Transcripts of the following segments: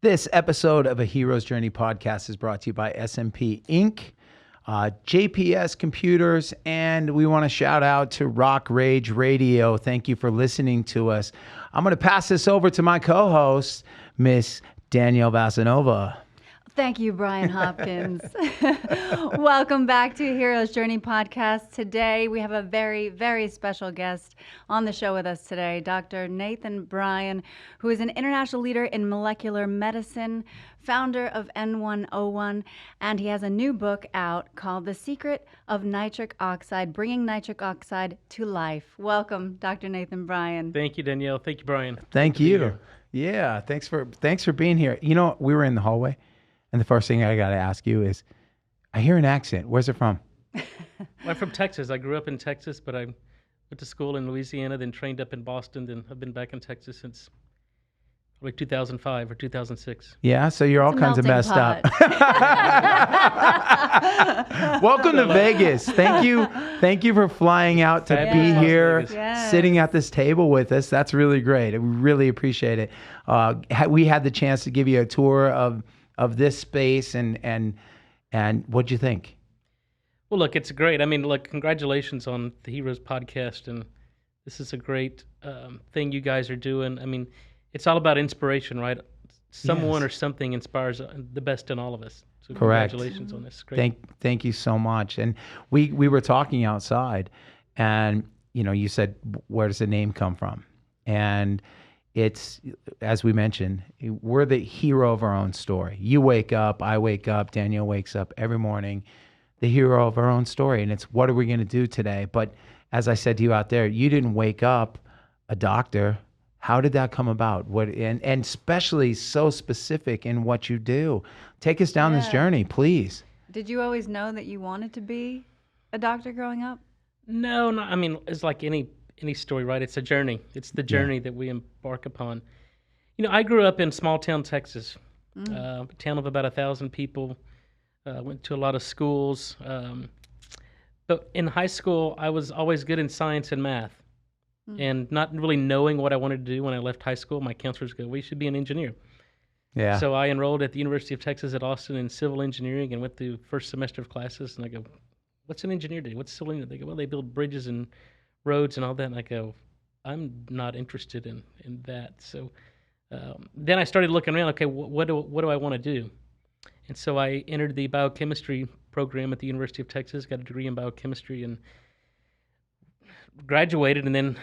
This episode of A Hero's Journey podcast is brought to you by S&P Inc., JPS Computers, and we want to shout out to Rock Rage Radio. Thank you for listening to us. I'm going to pass this over to my co-host, Miss Danielle Vasinova. Thank you, Bryan Hopkins. Welcome back to Hero's Journey podcast. Today, we have a very, very special guest on the show with us today, Dr. Nathan Bryan, who is an international leader in molecular medicine, founder of N101, and he has a new book out called The Secret of Nitric Oxide, Bringing Nitric Oxide to Life. Welcome, Dr. Nathan Bryan. Thank you, Danielle. Thank you, Bryan. Thank you. Yeah, thanks for being here. You know, we were in the hallway. And the first thing I got to ask you is, I hear an accent. Where's it from? I'm from Texas. I grew up in Texas, but I went to school in Louisiana, then trained up in Boston, then I've been back in Texas since like 2005 or 2006. Yeah, so you're all kinds of messed up. Welcome to Vegas. Thank you for flying out to be here, sitting at this table with us. That's really great. We really appreciate it. We had the chance to give you a tour of this space, and what'd you think? Well, look, it's great. I mean, look, congratulations on the Heroes podcast, and this is a great thing you guys are doing. I mean, it's all about inspiration, right? Someone or something inspires the best in all of us. So Correct. Congratulations on this. Great. Thank you so much. And we were talking outside, and you said, where does the name come from? And it's, as we mentioned, we're the hero of our own story. You wake up, I wake up, Danielle wakes up every morning, the hero of our own story. And it's, what are we going to do today? But as I said to you out there, you didn't wake up a doctor. How did that come about? And especially so specific in what you do. Take us down this journey, please. Did you always know that you wanted to be a doctor growing up? No, I mean, it's like any story, right? It's a journey. It's the journey that we embark upon. I grew up in small town Texas, a town of about 1,000 people. Went to a lot of schools. But in high school, I was always good in science and math. And not really knowing what I wanted to do when I left high school, my counselors go, well, you should be an engineer. Yeah. So I enrolled at the University of Texas at Austin in civil engineering and went through first semester of classes. And I go, what's an engineer do? What's civil engineering? They go, well, they build bridges and roads and all that. And I go, I'm not interested in that. So then I started looking around, okay, what do I want to do? And so I entered the biochemistry program at the University of Texas, got a degree in biochemistry, and graduated, and then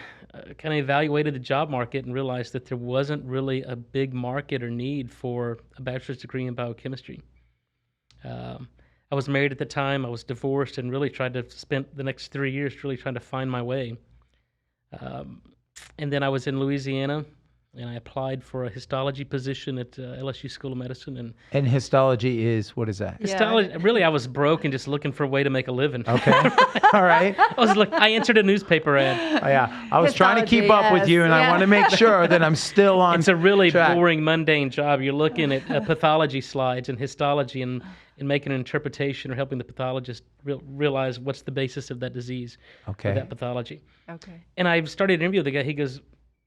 kind of evaluated the job market and realized that there wasn't really a big market or need for a bachelor's degree in biochemistry. I was married at the time. I was divorced and really tried to spend the next 3 years really trying to find my way. And then I was in Louisiana, and I applied for a histology position at LSU School of Medicine. And histology is, what is that? Histology, really, I was broke and just looking for a way to make a living. Okay. All right. I answered a newspaper ad. Oh, yeah. I was trying to keep up with you, and I want to make sure that I'm still on It's a really track. Boring, mundane job. You're looking at pathology slides and histology and making an interpretation or helping the pathologist realize what's the basis of that disease or that pathology. Okay. And I started interviewing the guy. He goes,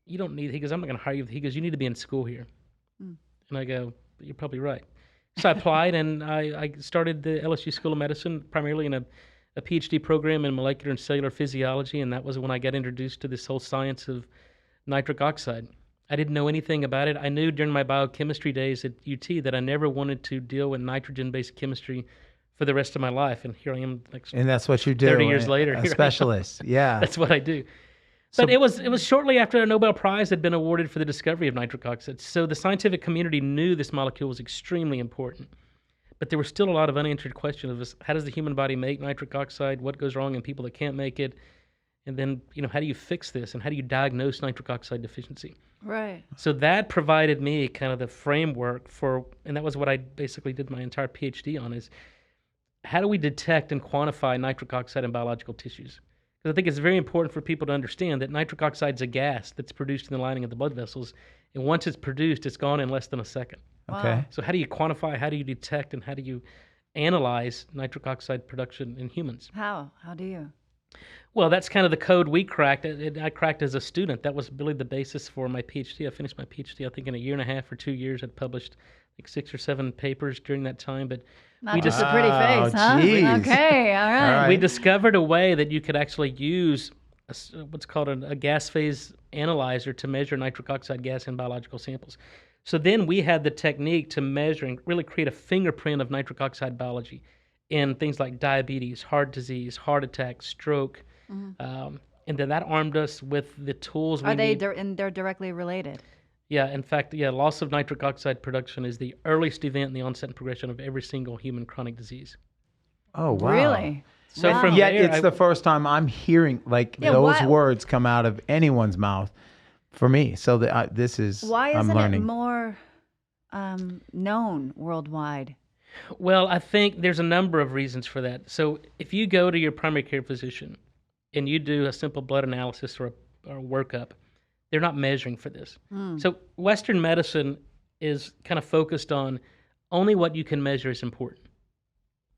he goes, I'm not going to hire you. He goes, you need to be in school here. And I go, you're probably right. So I applied, and I started the LSU School of Medicine, primarily in a PhD program in molecular and cellular physiology, and that was when I got introduced to this whole science of nitric oxide. I didn't know anything about it. I knew during my biochemistry days at UT that I never wanted to deal with nitrogen-based chemistry for the rest of my life, and here I am. And that's what you do. 30 years later. A specialist, yeah. That's what I do. But it was shortly after a Nobel Prize had been awarded for the discovery of nitric oxide. So the scientific community knew this molecule was extremely important. But there were still a lot of unanswered questions of how does the human body make nitric oxide? What goes wrong in people that can't make it? And then, how do you fix this? And how do you diagnose nitric oxide deficiency? Right. So that provided me kind of the framework and that was what I basically did my entire PhD on, is how do we detect and quantify nitric oxide in biological tissues? Because I think it's very important for people to understand that nitric oxide is a gas that's produced in the lining of the blood vessels, and once it's produced, it's gone in less than a second. Okay. So how do you quantify, how do you detect, and how do you analyze nitric oxide production in humans? How do you? Well, that's kind of the code we cracked. I cracked as a student. That was really the basis for my PhD. I finished my PhD, I think, in a year and a half or 2 years. I'd published like 6 or 7 papers during that time. But Not just a pretty face, huh? Jeez. Okay, all right. we discovered a way that you could actually use what's called a gas phase analyzer to measure nitric oxide gas in biological samples. So then we had the technique to measure and really create a fingerprint of nitric oxide biology in things like diabetes, heart disease, heart attack, stroke. And then that armed us with the tools we need. And they're directly related? Yeah, in fact, loss of nitric oxide production is the earliest event in the onset and progression of every single human chronic disease. Oh, wow. Really? So Wow. from Yet there, it's the first time I'm hearing those words come out of anyone's mouth for me. So this is Why I'm isn't learning. it more known worldwide? Well, I think there's a number of reasons for that. So if you go to your primary care physician and you do a simple blood analysis or a workup, they're not measuring for this. So Western medicine is kind of focused on only what you can measure is important,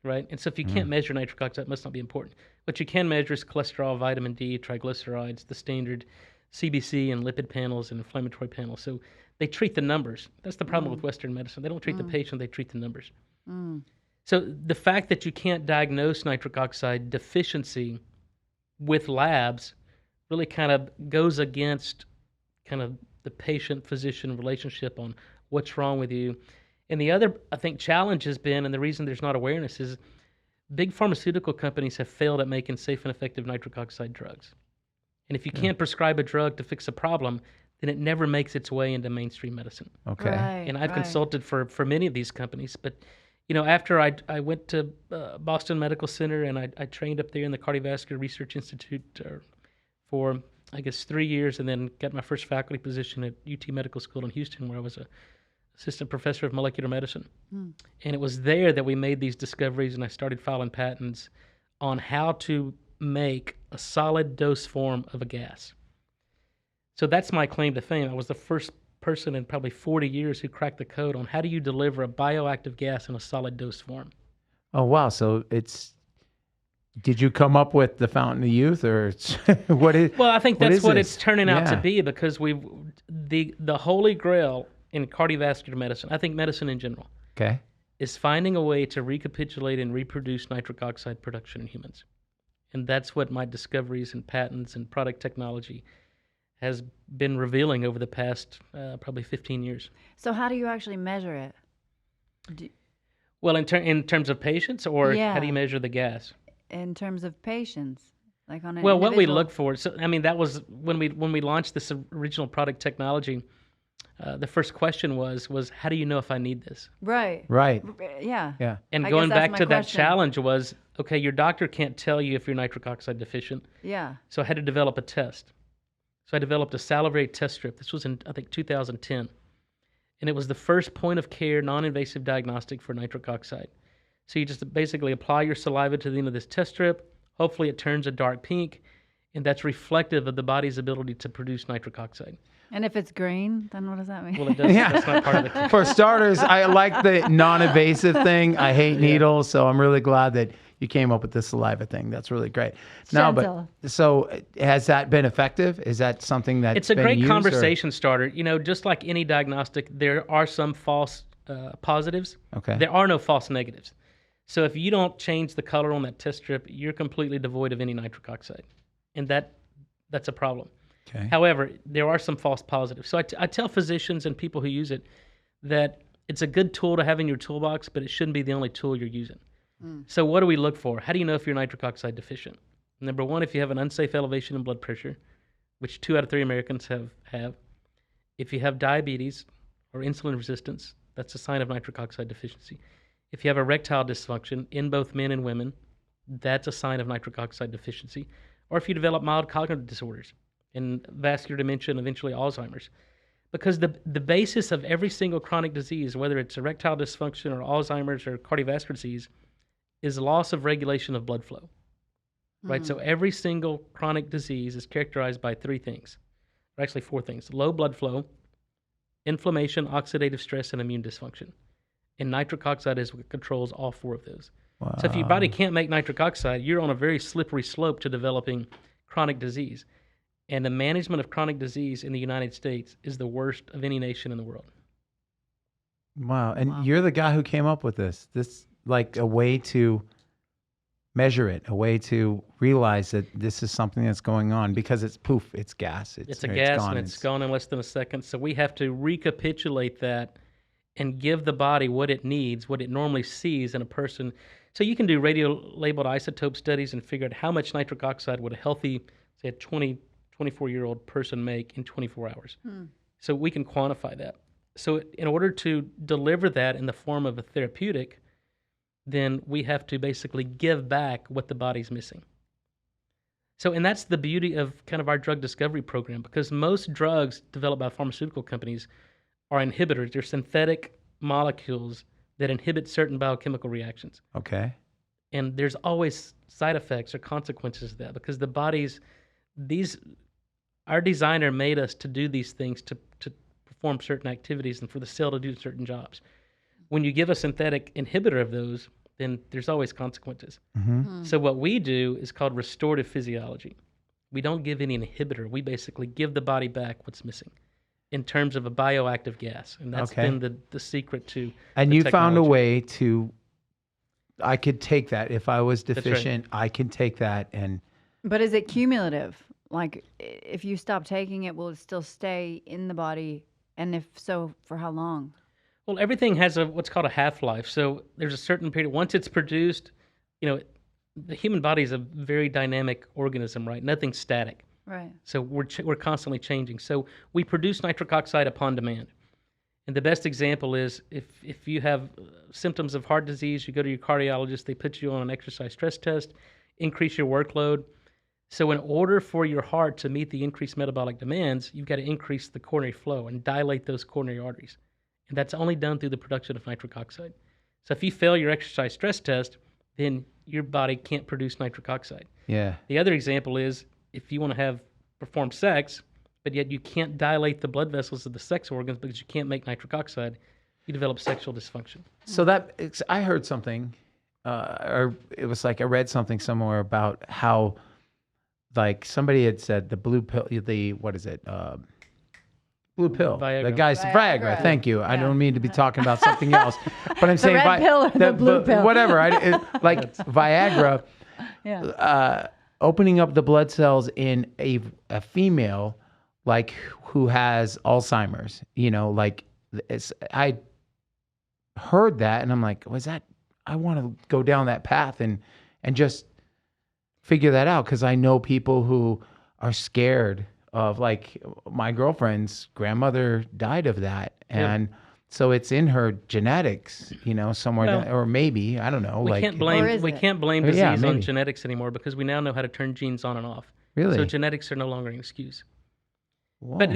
right? And so if you can't measure nitric oxide, it must not be important. What you can measure is cholesterol, vitamin D, triglycerides, the standard CBC and lipid panels and inflammatory panels. So they treat the numbers. That's the problem with Western medicine. They don't treat the patient, they treat the numbers. So the fact that you can't diagnose nitric oxide deficiency with labs really kind of goes against kind of the patient-physician relationship on what's wrong with you. And the other, I think, challenge has been, and the reason there's not awareness is big pharmaceutical companies have failed at making safe and effective nitric oxide drugs. And if you can't prescribe a drug to fix a problem, then it never makes its way into mainstream medicine. Okay. Right, And I've right. consulted for many of these companies, but after I went to Boston Medical Center and I trained up there in the Cardiovascular Research Institute for, I guess, 3 years, and then got my first faculty position at UT Medical School in Houston, where I was a assistant professor of molecular medicine. And it was there that we made these discoveries, and I started filing patents on how to make a solid dose form of a gas. So that's my claim to fame. I was the first person in probably 40 years who cracked the code on how do you deliver a bioactive gas in a solid dose form. Oh, wow. So did you come up with the fountain of youth, or what is? Well, I think that's what it's turning out to Yeah. be, because the holy grail in cardiovascular medicine, I think medicine in general, Okay. is finding a way to recapitulate and reproduce nitric oxide production in humans. And that's what my discoveries and patents and product technology has been revealing over the past probably 15 years. So how do you actually measure it? Well, in terms of patients, or Yeah. how do you measure the gas? In terms of patients, like on an Well, what we individual- look for. So, I mean, that was when we launched this original product technology. The first question was how do you know if I need this? Right. Right. Yeah. Yeah. And I going guess that's back my to that question. challenge was, okay, your doctor can't tell you if you're nitric oxide deficient. Yeah. So I had to develop a test. So I developed a salivary test strip. This was in, I think, 2010. And it was the first point of care non-invasive diagnostic for nitric oxide. So you just basically apply your saliva to the end of this test strip. Hopefully it turns a dark pink, and that's reflective of the body's ability to produce nitric oxide. And if it's green, then what does that mean? Well, it does. That's not part of the For starters, I like the non-invasive thing. I hate needles, so I'm really glad that you came up with the saliva thing. That's really great. Now, Gentle. but so has that been effective? Is that something that's It's a been great used, or- conversation starter. Just like any diagnostic, there are some false positives. Okay. There are no false negatives. So if you don't change the color on that test strip, you're completely devoid of any nitric oxide. And that's a problem. Okay. However, there are some false positives. So I tell physicians and people who use it that it's a good tool to have in your toolbox, but it shouldn't be the only tool you're using. So what do we look for? How do you know if you're nitric oxide deficient? Number one, if you have an unsafe elevation in blood pressure, which 2 out of 3 Americans have. If you have diabetes or insulin resistance, that's a sign of nitric oxide deficiency. If you have erectile dysfunction in both men and women, that's a sign of nitric oxide deficiency. Or if you develop mild cognitive disorders and vascular dementia and eventually Alzheimer's. Because the basis of every single chronic disease, whether it's erectile dysfunction or Alzheimer's or cardiovascular disease, is loss of regulation of blood flow. Right? So every single chronic disease is characterized by 3 things, or actually 4 things: low blood flow, inflammation, oxidative stress, and immune dysfunction. And nitric oxide is what controls all 4 of those. Wow. So if your body can't make nitric oxide, you're on a very slippery slope to developing chronic disease. And the management of chronic disease in the United States is the worst of any nation in the world. Wow. And you're the guy who came up with this. This like a way to measure it, a way to realize that this is something that's going on because it's poof, it's gas. It's a gas and it's gone in less than a second. So we have to recapitulate that and give the body what it needs, what it normally sees in a person. So you can do radio-labeled isotope studies and figure out how much nitric oxide would a healthy, say a 24-year-old person make in 24 hours. So we can quantify that. So in order to deliver that in the form of a therapeutic, then we have to basically give back what the body's missing. So, and that's the beauty of kind of our drug discovery program, because most drugs developed by pharmaceutical companies are inhibitors. They're synthetic molecules that inhibit certain biochemical reactions. Okay. And there's always side effects or consequences of that, because the our designer made us to do these things to perform certain activities and for the cell to do certain jobs. When you give a synthetic inhibitor of those, then there's always consequences. So what we do is called restorative physiology. We don't give any inhibitor. We basically give the body back what's missing in terms of a bioactive gas. And that's been the secret to And the you found a technology. way to, I could take that. If I was deficient, I can take that and... But is it cumulative? Like, if you stop taking it, will it still stay in the body? And if so, for how long? Well, everything has what's called a half-life. So there's a certain period. Once it's produced, the human body is a very dynamic organism, right? Nothing's static. Right. So we're constantly changing. So we produce nitric oxide upon demand. And the best example is if you have symptoms of heart disease, you go to your cardiologist, they put you on an exercise stress test, increase your workload. So in order for your heart to meet the increased metabolic demands, you've got to increase the coronary flow and dilate those coronary arteries. And that's only done through the production of nitric oxide. So if you fail your exercise stress test, then your body can't produce nitric oxide. Yeah. The other example is if you want to perform sex, but yet you can't dilate the blood vessels of the sex organs because you can't make nitric oxide, you develop sexual dysfunction. So I heard something, or it was like I read something somewhere about how, like somebody had said the blue pill, what is it? Blue pill. Viagra. The guy's Viagra. Thank you. I Yeah. don't mean to be talking about something else, but I'm saying red pill or the blue pill? Whatever. Like Viagra. Yeah. Opening up the blood cells in a female, like who has Alzheimer's. I heard that and I'm like, I want to go down that path and just figure that out, because I know people who are scared of, like, my girlfriend's grandmother died of that. And so it's in her genetics, somewhere, or maybe, I don't know. We can't blame disease on genetics anymore, because we now know how to turn genes on and off. Really? So genetics are no longer an excuse. Whoa. But,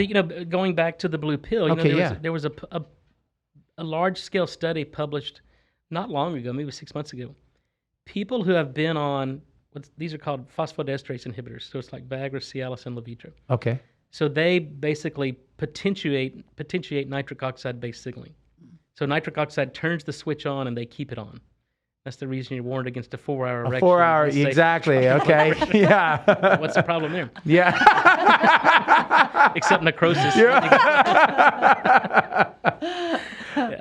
going back to the blue pill, there was a large-scale study published not long ago, maybe 6 months ago. People who have been on, these are called phosphodiesterase inhibitors. So it's like Viagra, Cialis, and Levitra. Okay. So they basically potentiate nitric oxide-based signaling. So nitric oxide turns the switch on, and they keep it on. That's the reason you're warned against a 4-hour erection. 4 hour, exactly. Okay. Yeah. What's the problem there? Yeah. Except necrosis.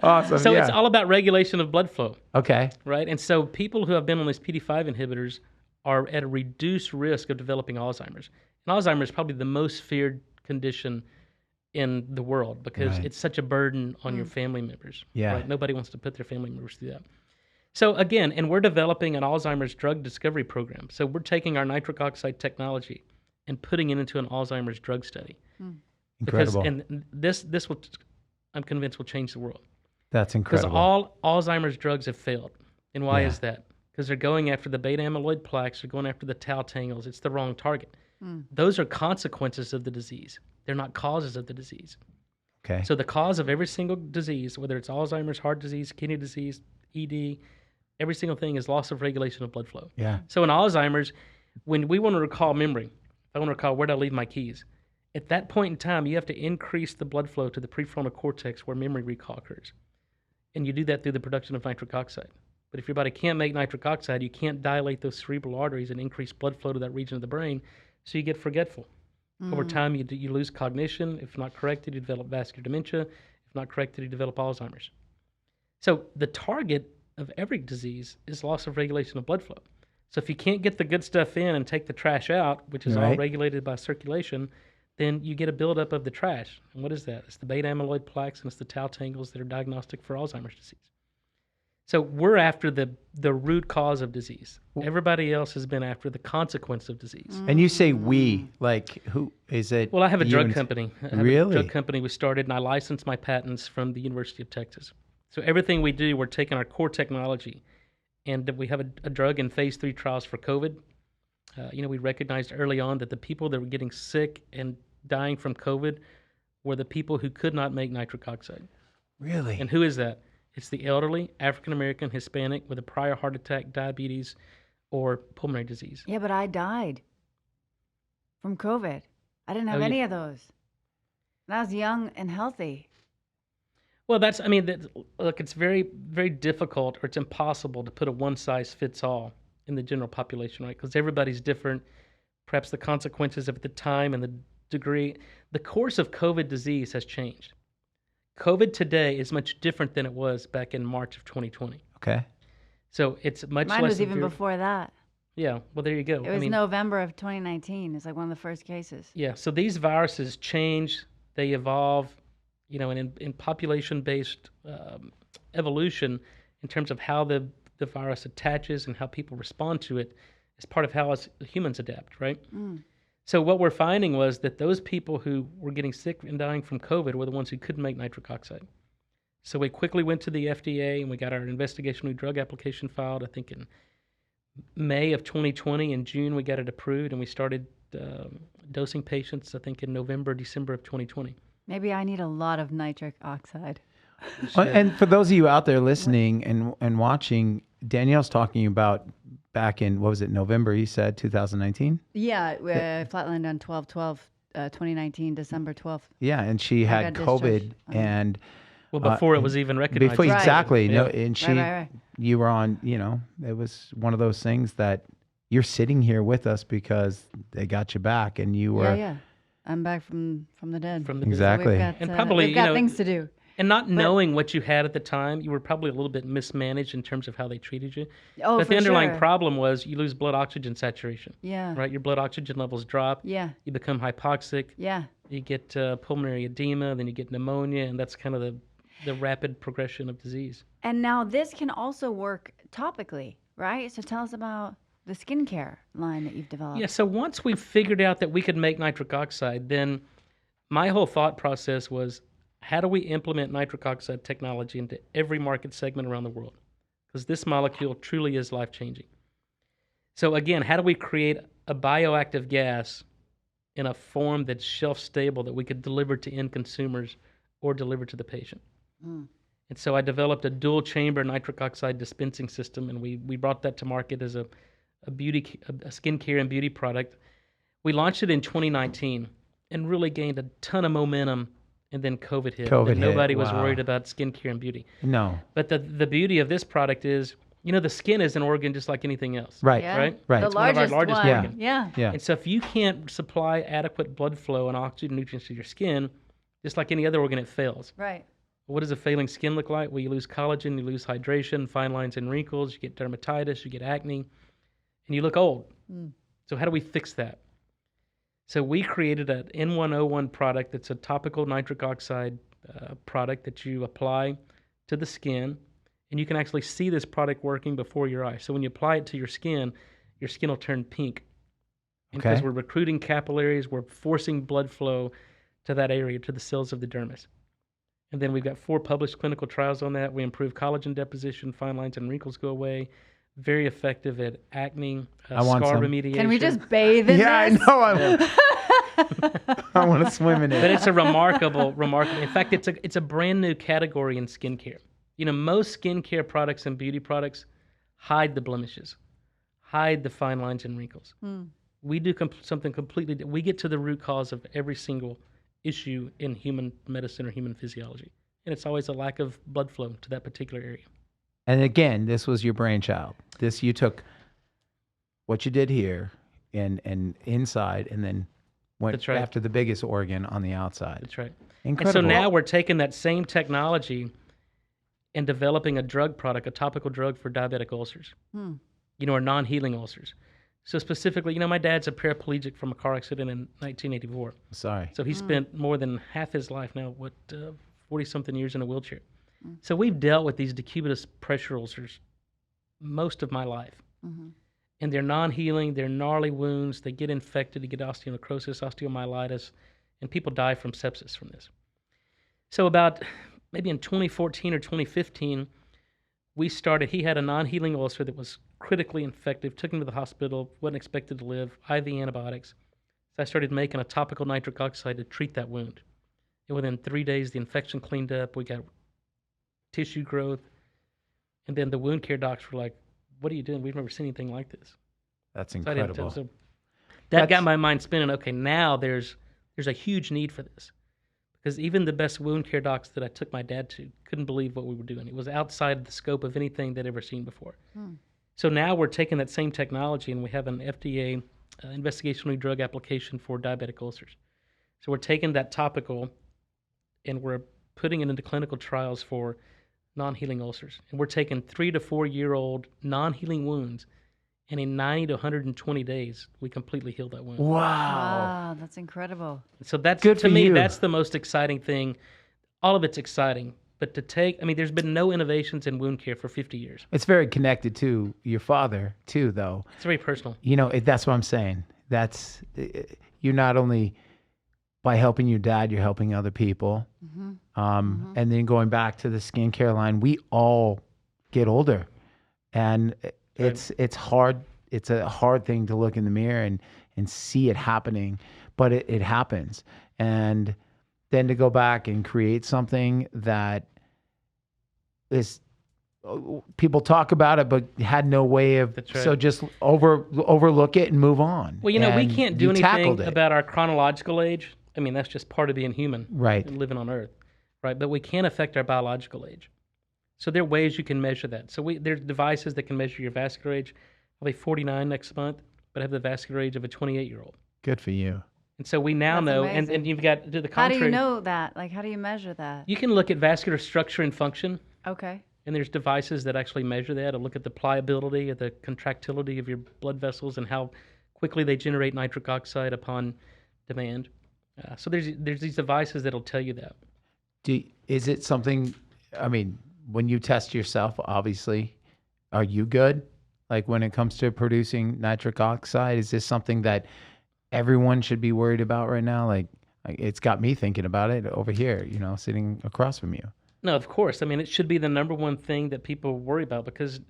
Awesome. So it's all about regulation of blood flow. Okay. Right? And so people who have been on these PD-5 inhibitors are at a reduced risk of developing Alzheimer's. And Alzheimer's is probably the most feared condition in the world, because it's such a burden on your family members. Yeah. Right? Nobody wants to put their family members through that. So again, and we're developing an Alzheimer's drug discovery program. So we're taking our nitric oxide technology and putting it into an Alzheimer's drug study. Incredible. And this will, I'm convinced, will change the world. That's incredible. Because all Alzheimer's drugs have failed. And why is that? Because they're going after the beta amyloid plaques, they're going after the tau tangles. It's the wrong target. Those are consequences of the disease. They're not causes of the disease. Okay. So the cause of every single disease, whether it's Alzheimer's, heart disease, kidney disease, ED, every single thing is loss of regulation of blood flow. Yeah. So in Alzheimer's, when we want to recall memory, if I want to recall where did I leave my keys, at that point in time, you have to increase the blood flow to the prefrontal cortex where memory recall occurs. And you do that through the production of nitric oxide. But if your body can't make nitric oxide, you can't dilate those cerebral arteries and increase blood flow to that region of the brain, so you get forgetful. Over time, you lose cognition. If not corrected, you develop vascular dementia. If not corrected, you develop Alzheimer's. So the target of every disease is loss of regulation of blood flow. So if you can't get the good stuff in and take the trash out, which is all Right. regulated by circulation, then you get a buildup of the trash. And what is that? It's the beta amyloid plaques and it's the tau tangles that are diagnostic for Alzheimer's disease. So we're after the root cause of disease. Everybody else has been after the consequence of disease. And you say we, like who is it? Well, I have a you drug and- company. I have Really? a drug company we started, and I licensed my patents from the University of Texas. So everything we do, we're taking our core technology, and we have a drug in phase 3 trials for COVID. We recognized early on that the people that were getting sick and dying from COVID were the people who could not make nitric oxide. Really? And who is that? It's the elderly, African American, Hispanic with a prior heart attack, diabetes, or pulmonary disease. Yeah, but I died from COVID. I didn't have Oh, yeah. any of those. And I was young and healthy. Well, look, it's very, very difficult, or it's impossible to put a one-size-fits-all in the general population, right? Because everybody's different. Perhaps the consequences of the time and the degree. The course of COVID disease has changed. COVID today is much different than it was back in March of 2020. Okay. So it's much Mine less was even severe. before that. Yeah, well, there you go. It was November of 2019. It's like one of the first cases. Yeah, so these viruses change, they evolve, and in population-based evolution, in terms of how the virus attaches and how people respond to it, is part of how us humans adapt, right? So what we're finding was that those people who were getting sick and dying from COVID were the ones who couldn't make nitric oxide. So we quickly went to the FDA and we got our investigational new drug application filed, I think in May of 2020. In June, we got it approved and we started dosing patients, I think in November, December of 2020. Maybe I need a lot of nitric oxide. And for those of you out there listening and watching, Danielle's talking about back in, what was it, November, you said, 2019? Yeah, flatlined on 2019, December 12th. Yeah, and she had got COVID discharged. and Well, before it was even recognized. before Right. exactly, no, Yeah. and she, Right. you were on, it was one of those things that you're sitting here with us because they got you back and you were Yeah. I'm back from the dead. From the Exactly. We've got, And probably, we've got things to do. And not knowing what you had at the time, you were probably a little bit mismanaged in terms of how they treated you. Oh, But for the underlying sure. problem was you lose blood oxygen saturation, Yeah. right? Your blood oxygen levels drop. Yeah. You become hypoxic. Yeah. You get pulmonary edema, then you get pneumonia, and that's kind of the rapid progression of disease. And now this can also work topically, right? So tell us about the skincare line that you've developed. Yeah, so once we figured out that we could make nitric oxide, then my whole thought process was, how do we implement nitric oxide technology into every market segment around the world? Because this molecule truly is life-changing. So again, how do we create a bioactive gas in a form that's shelf-stable that we could deliver to end consumers or deliver to the patient? And so I developed a dual-chamber nitric oxide dispensing system, and we brought that to market as a skincare and beauty product. We launched it in 2019 and really gained a ton of momentum. And then COVID hit. COVID and nobody hit, was wow. worried about skincare and beauty. No. But the beauty of this product is, the skin is an organ just like anything else. Right. Yeah. Right? Right. The It's one of our largest, largest one. organs. Yeah. Yeah. And so if you can't supply adequate blood flow and oxygen nutrients to your skin, just like any other organ, it fails. Right. What does a failing skin look like? Well, you lose collagen, you lose hydration, fine lines and wrinkles, you get dermatitis, you get acne, and you look old. So how do we fix that? So we created an N101 product that's a topical nitric oxide product that you apply to the skin, and you can actually see this product working before your eyes. So when you apply it to your skin will turn pink. And because Okay. we're recruiting capillaries, we're forcing blood flow to that area, to the cells of the dermis. And then we've got 4 published clinical trials on that. We improve collagen deposition, fine lines and wrinkles go away. Very effective at acne, I want scar some. remediation. Can we just bathe in Yeah, this? I know. I want to swim in But it. it's a remarkable. In fact, it's a brand new category in skincare. Most skincare products and beauty products hide the blemishes, hide the fine lines and wrinkles. We do something completely different. We get to the root cause of every single issue in human medicine or human physiology, and it's always a lack of blood flow to that particular area. And again, this was your brainchild. You took what you did here and inside, and then went That's right. after the biggest organ on the outside. That's right. Incredible. And so now we're taking that same technology and developing a drug product, a topical drug for diabetic ulcers, or non-healing ulcers. So specifically, my dad's a paraplegic from a car accident in 1984. Sorry. So he spent more than half his life now, 40-something years in a wheelchair. So we've dealt with these decubitus pressure ulcers most of my life. And they're non-healing, they're gnarly wounds, they get infected, you get osteonecrosis, osteomyelitis, and people die from sepsis from this. So about maybe in 2014 or 2015, he had a non-healing ulcer that was critically infective, took him to the hospital, wasn't expected to live, IV antibiotics. So I started making a topical nitric oxide to treat that wound. And within 3 days, the infection cleaned up, we got tissue growth, and then the wound care docs were like, what are you doing? We've never seen anything like this. That's incredible. So that got my mind spinning. Okay, now there's a huge need for this. Because even the best wound care docs that I took my dad to couldn't believe what we were doing. It was outside the scope of anything they'd ever seen before. So now we're taking that same technology and we have an FDA investigational new drug application for diabetic ulcers. So we're taking that topical and we're putting it into clinical trials for non-healing ulcers. And we're taking 3 to 4 year old non-healing wounds, and in 90 to 120 days, we completely heal that wound. Wow. That's incredible. So that's, Good to for me, you. that's the most exciting thing. All of it's exciting, but there's been no innovations in wound care for 50 years. It's very connected to your father, too, though. It's very personal. That's what I'm saying. You're not only, by helping your dad, you're helping other people. And then going back to the skincare line, we all get older. And it's hard. It's a hard thing to look in the mirror and see it happening, but it happens. And then to go back and create something that is, people talk about it, but had no way of, That's right. so just overlook it and move on. Well, we And can't do you anything tackled it. about our chronological age. I mean, that's just part of being human. Right. And living on Earth. Right. But we can affect our biological age. So there are ways you can measure that. So there's devices that can measure your vascular age. I'll be 49 next month, but I have the vascular age of a 28-year-old. Good for you. And so we now That's know, amazing. and you've got, to the How contrary. do you know that? Like, how do you measure that? You can look at vascular structure and function, Okay. and there's devices that actually measure that, or look at the pliability or the contractility of your blood vessels and how quickly they generate nitric oxide upon demand. So there's these devices that'll tell you that. Is it something, I mean, when you test yourself, obviously, are you good? Like when it comes to producing nitric oxide, is this something that everyone should be worried about right now? Like it's got me thinking about it over here, sitting across from you. No, of course. I mean, it should be the number one thing that people worry about because,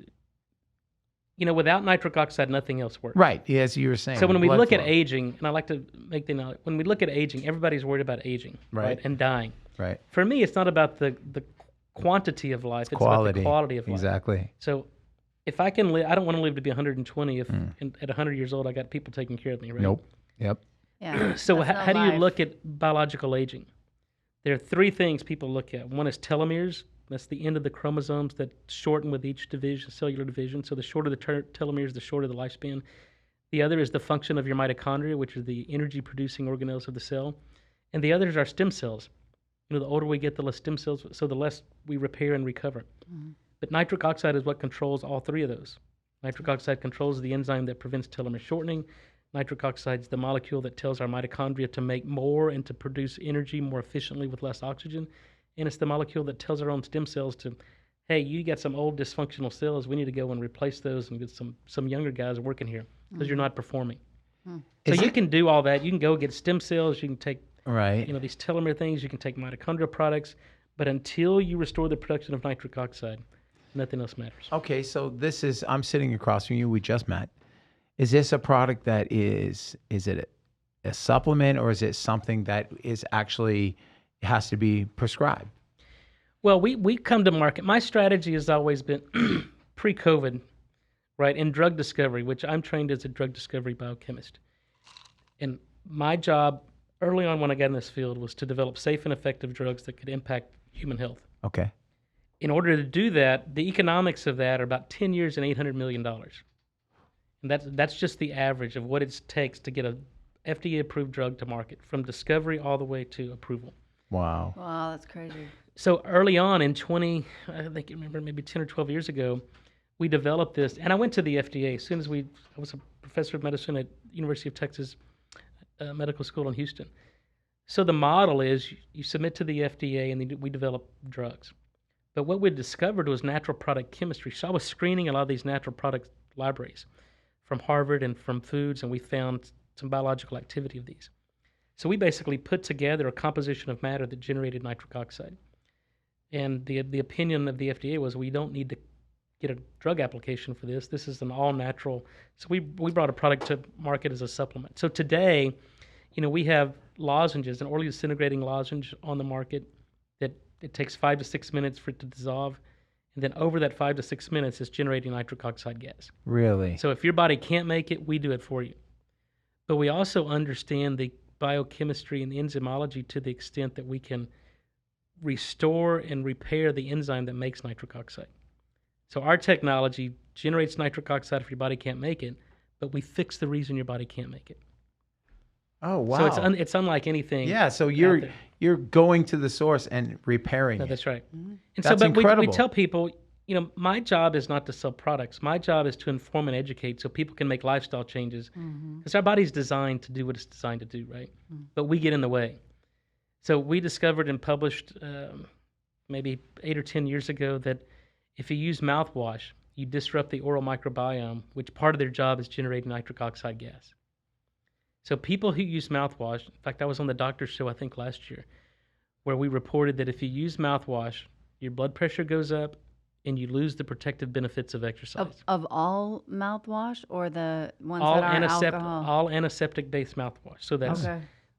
without nitric oxide, nothing else works. Right, as you were saying. So when we blood look at flow. aging, and I like to make the analogy, when we look at aging, everybody's worried about aging, Right. and dying. Right. For me, it's not about the quantity of life; it's Quality. about the quality of life. Exactly. So if I can live, I don't want to live to be 120 if at 100 years old I got people taking care of me, right? Nope. Yep. Yeah. So that's how no do you life. look at biological aging? There are 3 things people look at. One is telomeres. That's the end of the chromosomes that shorten with each division, cellular division. So the shorter the telomeres, the shorter the lifespan. The other is the function of your mitochondria, which are the energy-producing organelles of the cell. And the others are stem cells. The older we get, the less stem cells, so the less we repair and recover. But nitric oxide is what controls all 3 of those. Nitric oxide controls the enzyme that prevents telomere shortening. Nitric oxide is the molecule that tells our mitochondria to make more and to produce energy more efficiently with less oxygen. And it's the molecule that tells our own stem cells to, hey, you got some old dysfunctional cells. We need to go and replace those and get some younger guys working here because you're not performing. So you can do all that. You can go get stem cells. You can take Right. these telomere things. You can take mitochondrial products. But until you restore the production of nitric oxide, nothing else matters. Okay, so I'm sitting across from you. We just met. Is this a product that is it a supplement or is it something that is actually has to be prescribed? Well, we come to market. My strategy has always been pre-COVID, right, in drug discovery, which I'm trained as a drug discovery biochemist. And my job early on when I got in this field was to develop safe and effective drugs that could impact human health. Okay. In order to do that, the economics of that are about 10 years and $800 million. And that's just the average of what it takes to get a FDA-approved drug to market, from discovery all the way to approval. Wow. Wow, that's crazy. So early on in I think you remember maybe 10 or 12 years ago, we developed this, and I went to the FDA as soon as I was a professor of medicine at University of Texas Medical School in Houston. So the model is you submit to the FDA and we develop drugs. But what we discovered was natural product chemistry. So I was screening a lot of these natural product libraries from Harvard and from foods, and we found some biological activity of these. So we basically put together a composition of matter that generated nitric oxide. And the opinion of the FDA was we don't need to get a drug application for this. This is an all-natural. So we brought a product to market as a supplement. So today, we have lozenges, an orally disintegrating lozenge on the market that it takes 5 to 6 minutes for it to dissolve. And then over that 5 to 6 minutes, it's generating nitric oxide gas. Really? So if your body can't make it, we do it for you. But we also understand the biochemistry and the enzymology to the extent that we can restore and repair the enzyme that makes nitric oxide. So our technology generates nitric oxide if your body can't make it, but we fix the reason your body can't make it. Oh, wow. So it's unlike anything. Yeah, so you're going to the source and repairing No, it. that's right. Mm-hmm. And That's but incredible. we tell people, my job is not to sell products. My job is to inform and educate so people can make lifestyle changes. Because our body's designed to do what it's designed to do, right? But we get in the way. So we discovered and published maybe 8 or 10 years ago that if you use mouthwash, you disrupt the oral microbiome, which part of their job is generating nitric oxide gas. So people who use mouthwash, in fact, I was on the doctor's show, I think last year, where we reported that if you use mouthwash, your blood pressure goes up and you lose the protective benefits of exercise. Of all mouthwash or the ones that are alcohol? All antiseptic-based mouthwash. So that's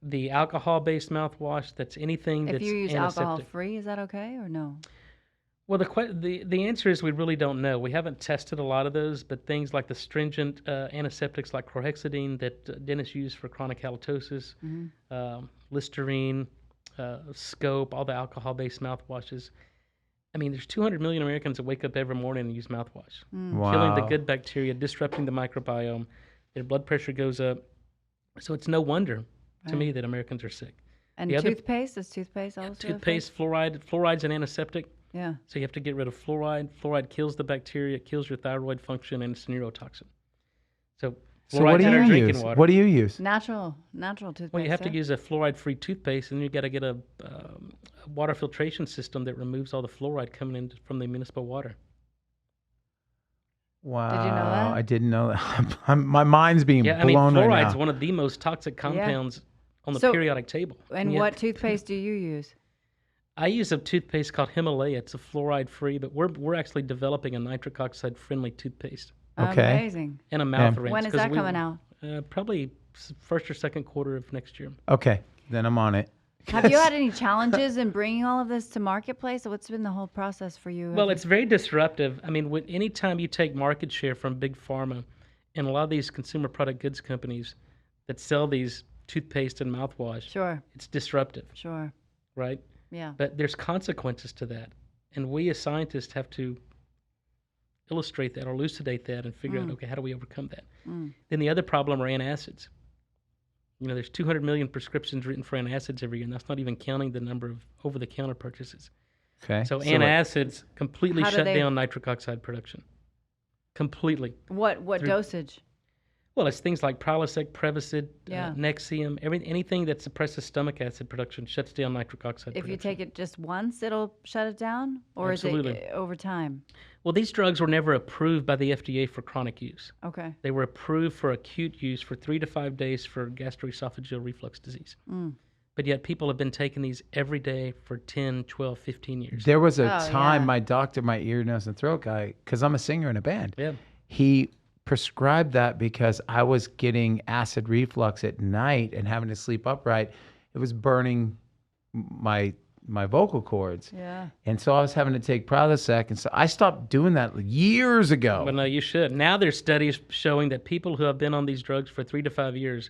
the alcohol-based mouthwash, that's anything that's If you use antiseptic. alcohol-free, is that okay or no? Well, the answer is we really don't know. We haven't tested a lot of those, but things like the stringent antiseptics like chlorhexidine that dentists use for chronic halitosis, Listerine, Scope, all the alcohol-based mouthwashes. I mean, there's 200 million Americans that wake up every morning and use mouthwash, killing the good bacteria, disrupting the microbiome. Their blood pressure goes up. So it's no wonder to me that Americans are sick. And toothpaste? Is toothpaste also Toothpaste, fluoride's an antiseptic. Yeah. So you have to get rid of fluoride. Fluoride kills the bacteria, it kills your thyroid function, and it's a neurotoxin. So what do in our you drinking use? water. What do you use? Natural toothpaste. Well, you have to use a fluoride-free toothpaste, and then you got to get a water filtration system that removes all the fluoride coming in from the municipal water. Wow. Did you know that? I didn't know that. My mind's being blown fluoride's right now. one of the most toxic compounds on the periodic table. And what toothpaste do you use? I use a toothpaste called Himalaya. It's a fluoride-free, but we're actually developing a nitric oxide-friendly toothpaste. Okay. Amazing. And a mouth rinse. When is that coming out? Probably first or second quarter of next year. Okay, then I'm on it. Have you had any challenges in bringing all of this to marketplace? What's been the whole process for you? Well, it's very disruptive. I mean, anytime you take market share from big pharma and a lot of these consumer product goods companies that sell these toothpaste and mouthwash, Sure. it's disruptive, Sure. right? Yeah. But there's consequences to that. And we as scientists have to illustrate that or elucidate that and figure out, okay, how do we overcome that? Then the other problem are antacids. There's 200 million prescriptions written for antacids every year, and that's not even counting the number of over-the-counter purchases. Okay. So antacids completely shut down nitric oxide production. Completely. What dosage? Well, it's things like Prilosec, Prevacid, Yeah. Nexium, anything that suppresses stomach acid production shuts down nitric oxide If production. you take it just once, it'll shut it down? Or Absolutely. is it over time? Well, these drugs were never approved by the FDA for chronic use. Okay. They were approved for acute use for 3 to 5 days for gastroesophageal reflux disease. But yet people have been taking these every day for 10, 12, 15 years. There was a time my doctor, my ear, nose, and throat guy, because I'm a singer in a band, he prescribed that because I was getting acid reflux at night and having to sleep upright. It was burning my vocal cords. Yeah. And so I was having to take Prilosec. And so I stopped doing that years ago. But no, you should. Now there's studies showing that people who have been on these drugs for 3 to 5 years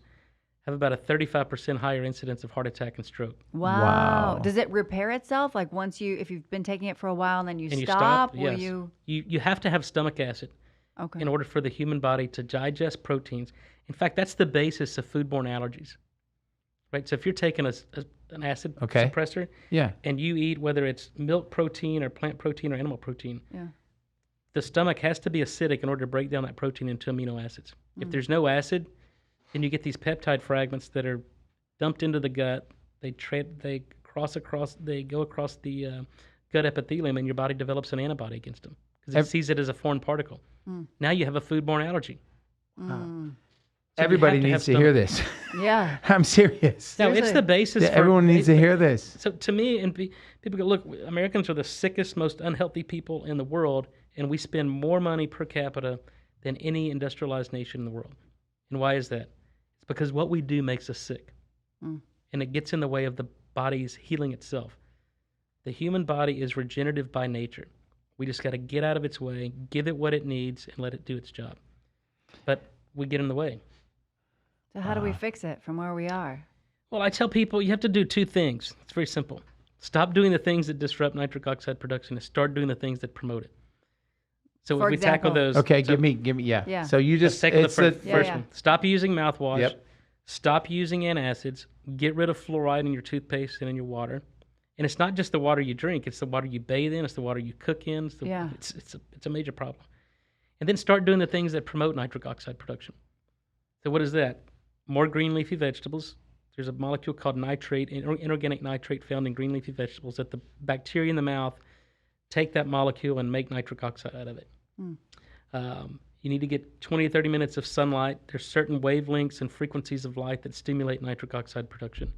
have about a 35% higher incidence of heart attack and stroke. Wow. Does it repair itself? Like if you've been taking it for a while and then you stop? Yes. You have to have stomach acid in order for the human body to digest proteins. In fact, that's the basis of foodborne allergies, right? So if you're taking an acid Okay. suppressor Yeah. and you eat whether it's milk protein or plant protein or animal protein, Yeah. the stomach has to be acidic in order to break down that protein into amino acids. If there's no acid, then you get these peptide fragments that are dumped into the gut. They go across the gut epithelium, and your body develops an antibody against them because it sees it as a foreign particle. Now you have a foodborne allergy. Mm. So you Everybody have to needs have to hear this. Yeah. I'm serious. No, it's Seriously. the basis. Yeah, for everyone needs to hear this. So to me, and people go, look, Americans are the sickest, most unhealthy people in the world, and we spend more money per capita than any industrialized nation in the world. And why is that? It's because what we do makes us sick, and it gets in the way of the body's healing itself. The human body is regenerative by nature. We just got to get out of its way, give it what it needs, and let it do its job. But we get in the way. So how do we fix it from where we are? Well, I tell people you have to do two things. It's very simple. Stop doing the things that disrupt nitric oxide production and start doing the things that promote it. So For if we tackle example. those... Okay, so give me, yeah. Yeah. So you let's just, take the it's first Yeah, yeah. one. Stop using mouthwash. Yep. Stop using antacids. Get rid of fluoride in your toothpaste and in your water. And it's not just the water you drink. It's the water you bathe in. It's the water you cook in. It's a major problem. And then start doing the things that promote nitric oxide production. So what is that? More green leafy vegetables. There's a molecule called nitrate, inorganic nitrate found in green leafy vegetables that the bacteria in the mouth take that molecule and make nitric oxide out of it. You need to get 20 to 30 minutes of sunlight. There's certain wavelengths and frequencies of light that stimulate nitric oxide production.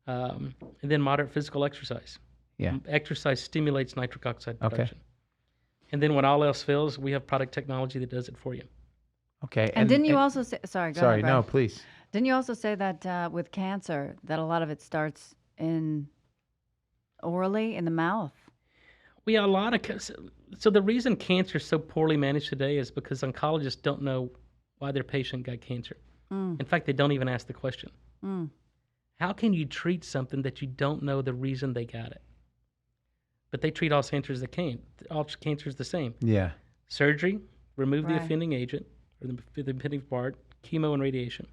And then moderate physical exercise. Yeah. Exercise stimulates nitric oxide Okay. production. And then when all else fails, we have product technology that does it for you. Okay. And didn't you also say, sorry, go Sorry, ahead, Bryan. no, please. Didn't you also say that with cancer, that a lot of it starts orally in the mouth? We have a lot of... So the reason cancer is so poorly managed today is because oncologists don't know why their patient got cancer. In fact, they don't even ask the question. How can you treat something that you don't know the reason they got it? But they treat all cancers all cancers the same. Yeah. Surgery, remove the Right. offending agent, or the offending part, chemo and radiation,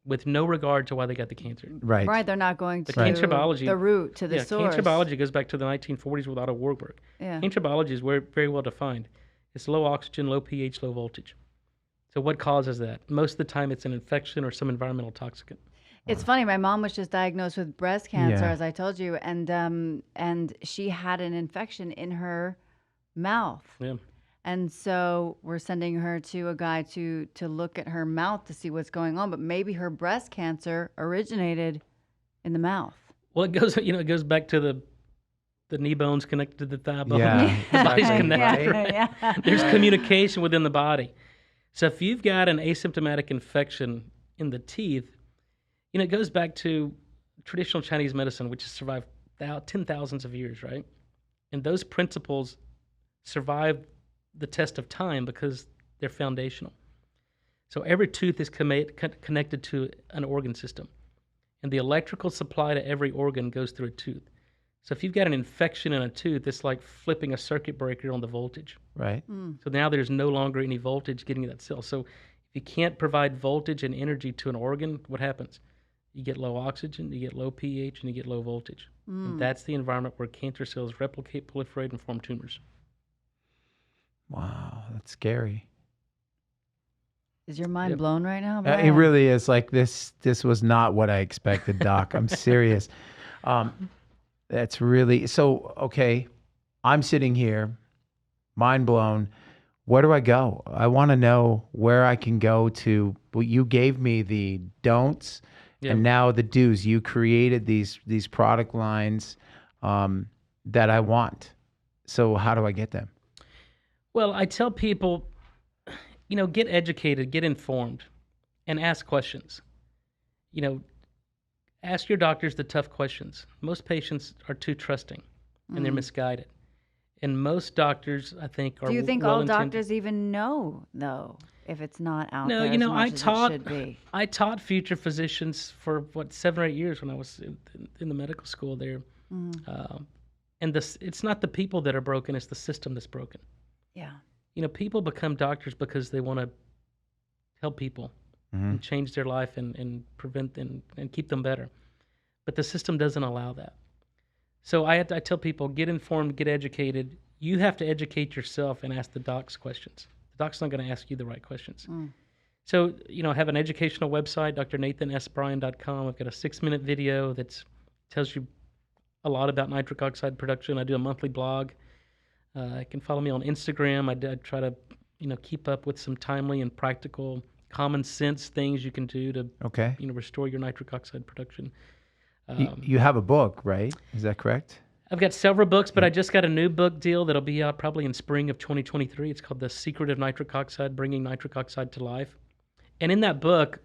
with no regard to why they got the cancer. Right. Right, they're not going to cancer biology- the root, to the source. Cancer biology goes back to the 1940s with Otto Warburg. Yeah. Cancer biology is very well defined. It's low oxygen, low pH, low voltage. So what causes that? Most of the time it's an infection or some environmental toxicant. It's funny. My mom was just diagnosed with breast cancer, Yeah. as I told you, and she had an infection in her mouth. Yeah. And so we're sending her to a guy to look at her mouth to see what's going on. But maybe her breast cancer originated in the mouth. Well, it goes back to the knee bones connected to the thigh bone. Yeah. The body's Exactly. connected. Yeah. There's communication within the body. So if you've got an asymptomatic infection in the teeth, it goes back to traditional Chinese medicine, which has survived 10,000s of years, right? And those principles survive the test of time because they're foundational. So every tooth is connected to an organ system. And the electrical supply to every organ goes through a tooth. So if you've got an infection in a tooth, it's like flipping a circuit breaker on the voltage. Right. So now there's no longer any voltage getting to that cell. So if you can't provide voltage and energy to an organ, what happens? You get low oxygen, you get low pH, and you get low voltage. And that's the environment where cancer cells replicate, proliferate, and form tumors. Wow, that's scary. Is your mind blown right now? It Bryan? really is. Like this was not what I expected, Doc. I'm serious. That's really so. Okay, I'm sitting here, mind blown. Where do I go? I want to know where I can go to. Well, you gave me the don'ts, and now the do's. You created these product lines that I want. So how do I get them? Well, I tell people, get educated, get informed, and ask questions. Ask your doctors the tough questions. Most patients are too trusting, and they're misguided. And most doctors, I think, are Do you think all well-intended. doctors even know, though, if it's not out No, there as much as it should be? I taught future physicians for 7 or 8 years when I was in the medical school there. And it's not the people that are broken; it's the system that's broken. Yeah. People become doctors because they want to help people. and change their life and prevent and keep them better. But the system doesn't allow that. So I tell people, get informed, get educated. You have to educate yourself and ask the docs questions. The doc's not going to ask you the right questions. So, I have an educational website, drnathansbryan.com. I've got a 6-minute video that tells you a lot about nitric oxide production. I do a monthly blog. You can follow me on Instagram. I try to, keep up with some timely and practical, common sense things you can do to, restore your nitric oxide production. You have a book, right? Is that correct? I've got several books, but I just got a new book deal that'll be out probably in spring of 2023. It's called The Secret of Nitric Oxide, Bringing Nitric Oxide to Life. And in that book,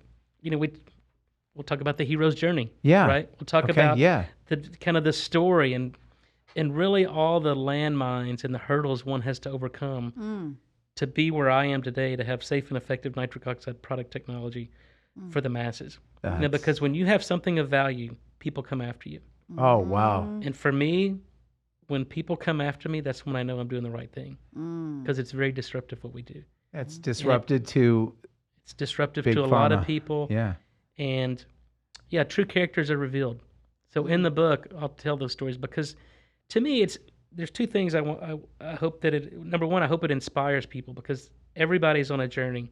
we'll talk about the hero's journey. Yeah. Right? We'll talk about the kind of the story and really all the landmines and the hurdles one has to overcome to be where I am today, to have safe and effective nitric oxide product technology for the masses. Because when you have something of value, people come after you. Oh, wow. And for me, when people come after me, that's when I know I'm doing the right thing, because it's very disruptive what we do. It's disrupted to It's disruptive big to a lot of pharma. people. Yeah. And true characters are revealed. So in the book, I'll tell those stories because to me, there's two things I hope that number one, I hope it inspires people because everybody's on a journey.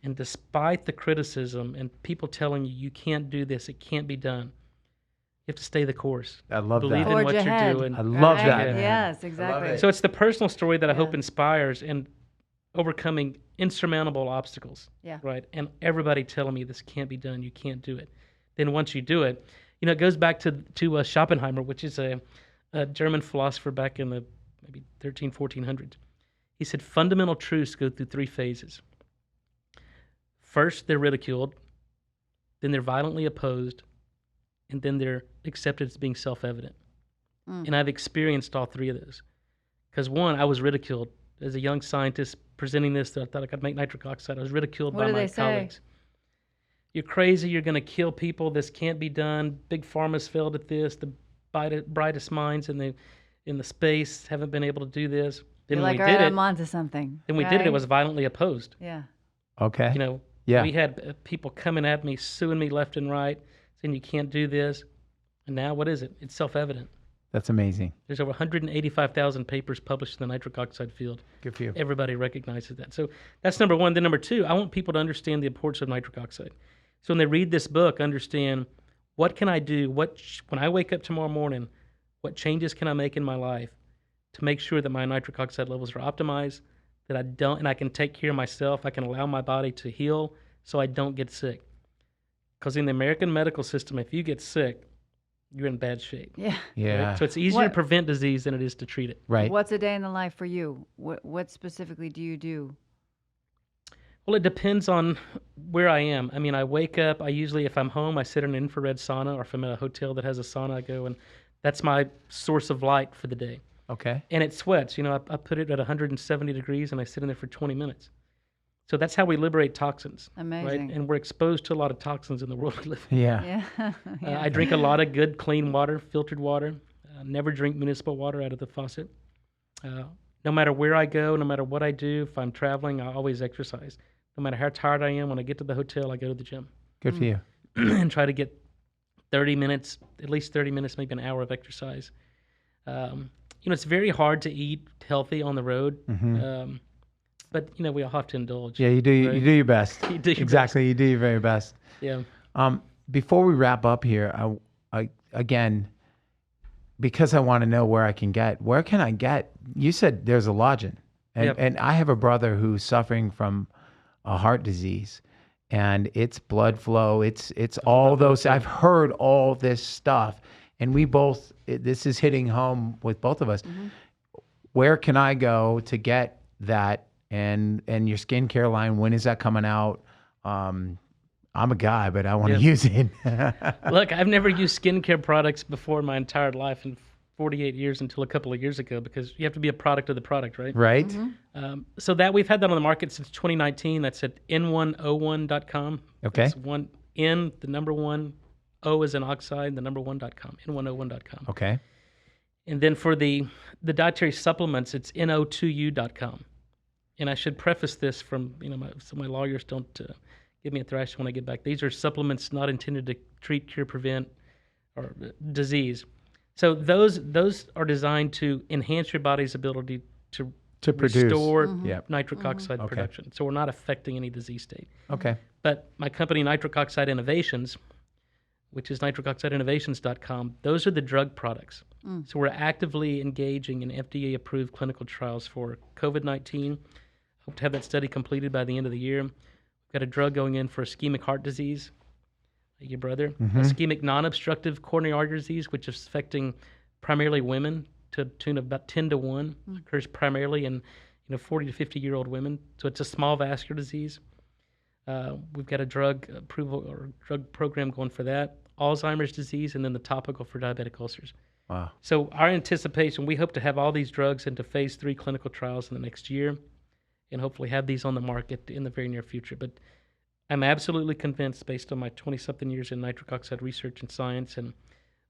And despite the criticism and people telling you can't do this, it can't be done, you have to stay the course. I love Believe that. in Forge what ahead. you're doing. I love Right? that. Yes, exactly. So it's the personal story that I hope inspires and overcoming insurmountable obstacles. Yeah. Right. And everybody telling me this can't be done. You can't do it. Then once you do it, it goes back to Schopenhauer, which is a German philosopher back in the maybe 1400s. He said fundamental truths go through 3 phases. First, they're ridiculed. Then they're violently opposed. And then they're accepted as being self-evident. And I've experienced all 3 of those. Because one, I was ridiculed as a young scientist presenting this. That I thought I could make nitric oxide. I was ridiculed by my colleagues. You're crazy. You're going to kill people. This can't be done. Big pharma's failed at this. The brightest minds in the space haven't been able to do this. Then You're when like, we all did right, it, I'm onto something. then we did it. It was violently opposed. Yeah. Okay. We had people coming at me, suing me left and right, saying you can't do this. And now what is it? It's self-evident. That's amazing. There's over 185,000 papers published in the nitric oxide field. Good for you. Everybody recognizes that. So that's number one. Then number two, I want people to understand the importance of nitric oxide. So when they read this book, understand what can I do? When I wake up tomorrow morning, what changes can I make in my life to make sure that my nitric oxide levels are optimized, that I can take care of myself. I can allow my body to heal so I don't get sick. Because in the American medical system, if you get sick, you're in bad shape. Yeah. Yeah. Right? So it's easier to prevent disease than it is to treat it. Right. What's a day in the life for you? What specifically do you do? Well, it depends on where I am. I mean, I wake up, if I'm home, I sit in an infrared sauna, or if I'm at a hotel that has a sauna, I go, and that's my source of light for the day. Okay. And it sweats. I put it at 170 degrees, and I sit in there for 20 minutes. So that's how we liberate toxins. Amazing. Right? And we're exposed to a lot of toxins in the world we live in. Yeah. Yeah. I drink a lot of good, clean water, filtered water. Never drink municipal water out of the faucet. No matter where I go, no matter what I do, if I'm traveling, I always exercise. No matter how tired I am, when I get to the hotel, I go to the gym. Good for you. And try to get 30 minutes, at least 30 minutes, maybe an hour of exercise. It's very hard to eat healthy on the road. But, we all have to indulge. Yeah, you do. Right? You do your best. You do your exactly. You do your very best. Yeah. Before we wrap up here, I again, because I want to know where can I get? You said there's a lodging, and I have a brother who's suffering from a heart disease, and it's blood flow. It's all those. I've heard all this stuff, and this is hitting home with both of us. Where can I go to get that? And your skincare line, when is that coming out? I'm a guy, but I want to use it. Look, I've never used skincare products before in my entire life in 48 years until a couple of years ago, because you have to be a product of the product, right? Right. So that we've had that on the market since 2019. That's at n101.com. Okay. That's one N, the number one, O is an oxide, the number one.com, n101.com. Okay. And then for the dietary supplements, it's no2u.com. And I should preface this from, so my lawyers don't give me a thrash when I get back. These are supplements not intended to treat, cure, prevent, or disease. So those are designed to enhance your body's ability to produce. restore Yep. nitric oxide Okay. production. So we're not affecting any disease state. Okay. But my company, Nitric Oxide Innovations, which is nitricoxideinnovations.com, those are the drug products. So we're actively engaging in FDA-approved clinical trials for COVID-19. Hope to have that study completed by the end of the year. We've got a drug going in for ischemic heart disease, like your brother, ischemic non-obstructive coronary artery disease, which is affecting primarily women to the tune of about 10 to 1. Occurs primarily in 40 to 50-year-old women. So it's a small vascular disease. We've got a drug approval or drug program going for that, Alzheimer's disease, and then the topical for diabetic ulcers. Wow. So our anticipation, we hope to have all these drugs into phase 3 clinical trials in the next year and hopefully have these on the market in the very near future. But I'm absolutely convinced, based on my 20-something years in nitric oxide research and science and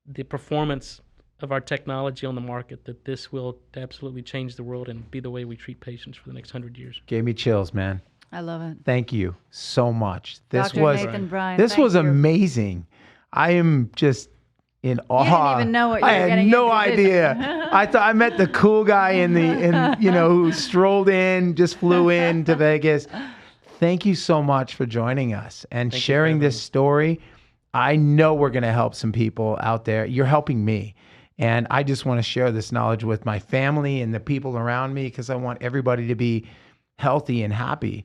the performance of our technology on the market, that this will absolutely change the world and be the way we treat patients for the next 100 years. Gave me chills, man. I love it. Thank you so much. This Dr. was Nathan Bryan, this thank was you. amazing. I am just in awe. You didn't even know what you I were had getting no into, did you? idea. I thought I met the cool guy who strolled in, just flew in to Vegas. Thank you so much for joining us and Thank you for sharing having this me. story. I know we're going to help some people out there. You're helping me. And I just want to share this knowledge with my family and the people around me because I want everybody to be healthy and happy.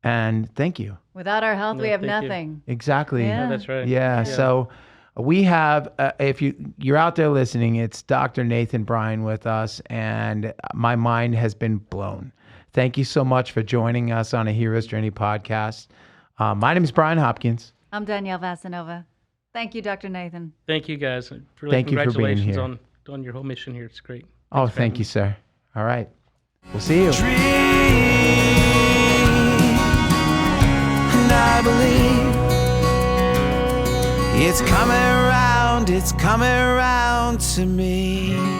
And thank you. Without our health, we Yeah, have thank you. nothing. Exactly. Yeah. Oh, that's right. Yeah. So we have, if you're out there listening, it's Dr. Nathan Bryan with us, and my mind has been blown. Thank you so much for joining us on a Hero's Journey podcast. My name is Bryan Hopkins. I'm Danielle Vasinova. Thank you, Dr. Nathan. Thank you, guys. Really, Thank you for being congratulations here. on your whole mission here. It's great. Oh, Thanks for thank having you, me. sir. All right. We'll see you. And I believe it's coming around to me.